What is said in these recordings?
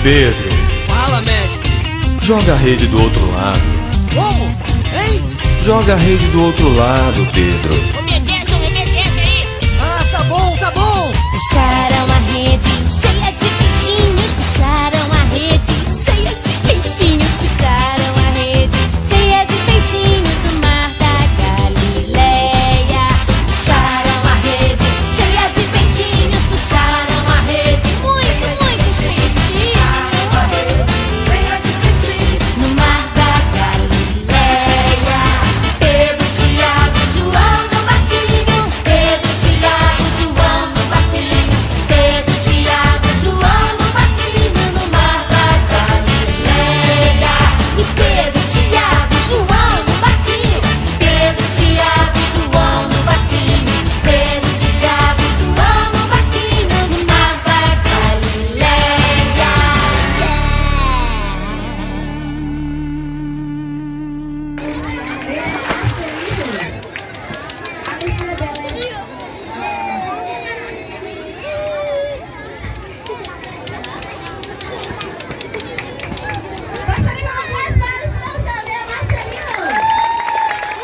Pedro, Fala, mestre. joga a rede do outro lado. Como? Hein? Joga a rede do outro lado, Pedro. Obedece aí. Ah, tá bom, tá bom. Puxaram a rede cheia de peixinhos. Puxaram a rede cheia de peixinhos. Puxaram a rede cheia de peixinhos do mar da Galileia. Puxaram a rede cheia de peixinhos. Puxaram a rede, muitos peixinhos. No mar da Galileia. Pedro, Tiago, João no barquinho. Pedro, Tiago, João no barquinho. Pedro, Tiago, João no barquinho no mar da Galileia. E Pedro, Tiago, João no barquinho. Pedro, Tiago, João no barquinho. Pedro, Tiago, João no barquinho no mar da Galileia. Marcelino, não para, senão chamei a Marcelino.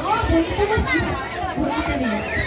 Ó, bonita você. Bonita mesmo.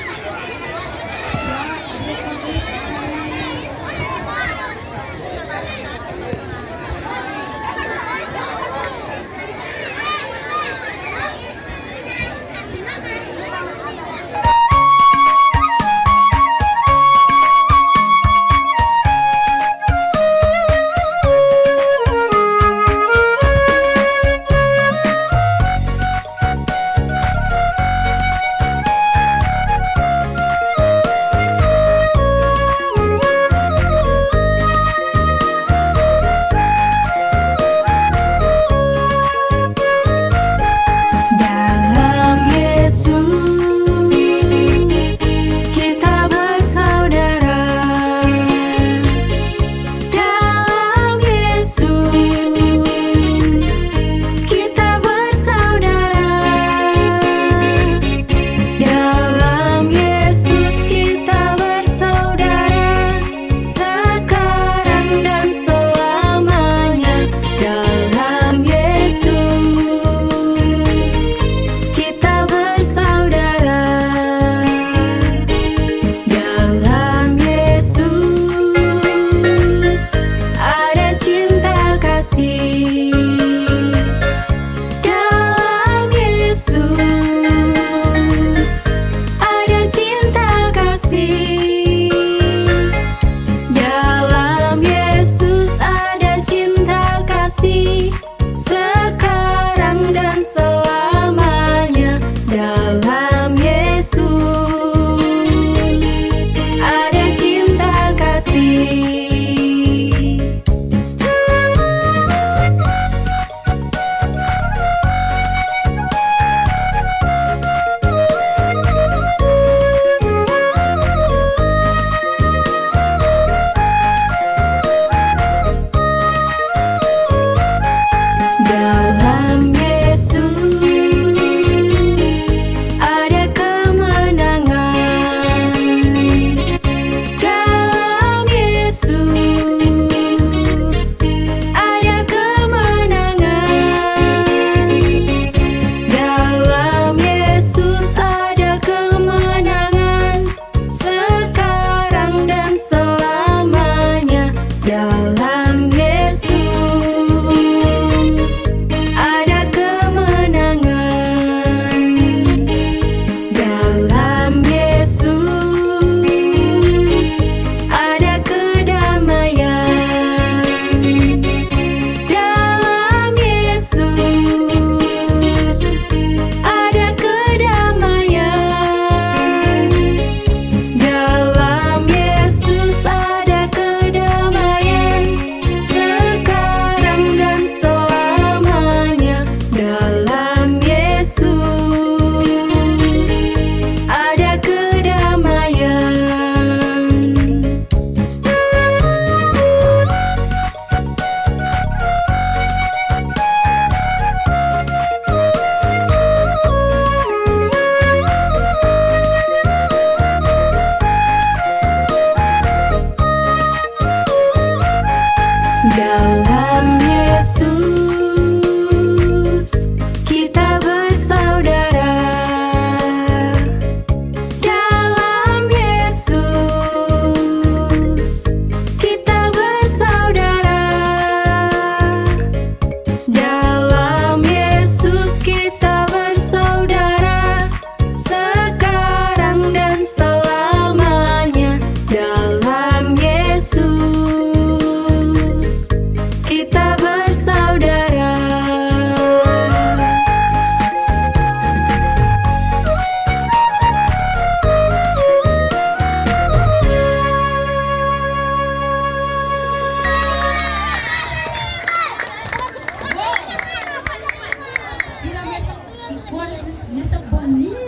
nessa bonitos.